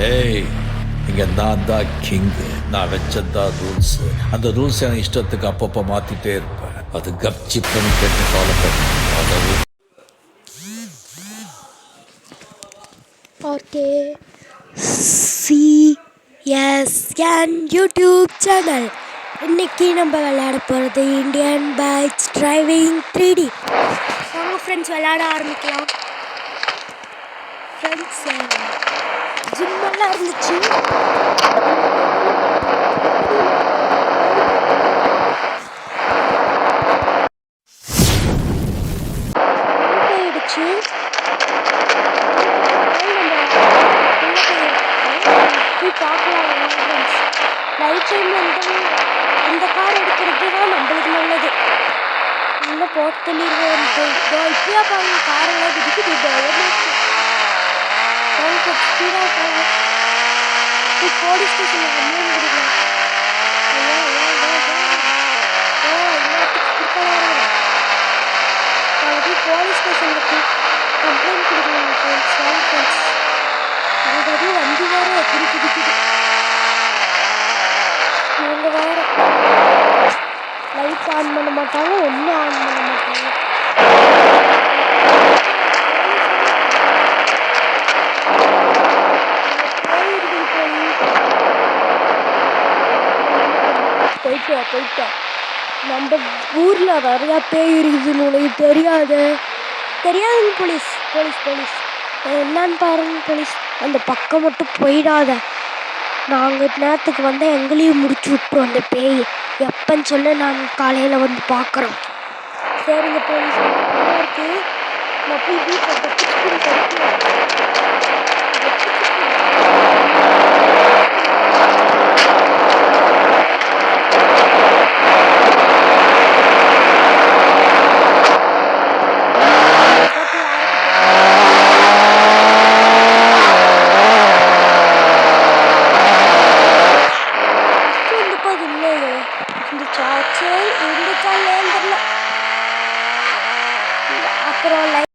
ஏய், இங்க நான் தான் கிங்கு. நான் வச்சதான் ரூல்ஸ். அந்த ரூல்ஸ் எனக்கு இஷ்டத்துக்கு அப்பப்போ மாத்திட்டே இருப்பேன். அது கப்சிப்புன்னு கேட்டு ஃபாலோ பண்ணு. அதாவது ஓகே சிஎஸ்என் யூடியூப் சேனல். இன்னைக்கு நம்ம விளையாட போகிறது இந்தியன் பைக்ஸ் டிரைவிங் 3D. வாங்க ஃப்ரெண்ட்ஸ் விளையாட ஆரம்பிக்கலாம். ஃப்ரெண்ட்ஸ் ஜிம்மெல்லாம் இருந்துச்சு. போயிடுச்சு. போய் பார்க்கலாம் ஃப்ரெண்ட்ஸ். நைட் டைமில் இந்த கார் எடுக்கிறது தான் நம்மளுக்கு நல்லது. இன்னும் போட்டு தள்ளிடுவோம். இப்படியா பாருங்க, காரெல்லாம் குதிக்குது. ஸ்பீடாக போகலாம். போலீஸ் ஸ்டேஷனில் கம்ப்ளைண்ட் கொடுக்கலாம். போலீஸ் ஸ்டேஷனில் கம்ப்ளைண்ட் கொடுக்கலாம் ஃப்ரெண்ட்ஸ். ஃப்ரெண்ட்ஸ் அங்கே வண்டி வேறு குதிக்குது. இவங்க வேறு லைட் ஆன் பண்ண மாட்டாங்க, ஒன்றும் ஆன் பண்ண மாட்டாங்க. போயிட்டேன். நம்ம ஊரில் நிறையா பேய் இருக்குதுன்னு உனக்கு தெரியாதுங்க போலீஸ் என்னன்னு பாருங்க போலீஸ். அந்த பக்கம் மட்டும் போயிடாத. நாங்கள் நேரத்துக்கு வந்தால் எங்களையும் முடிச்சு விட்டுரும் அந்த பேய். எப்பன்னு சொல்ல நான் காலையில் வந்து பார்க்குறோம். சரிங்க போலீஸ் இருக்கு. நான் போய் வீட்டில் அப்புறம்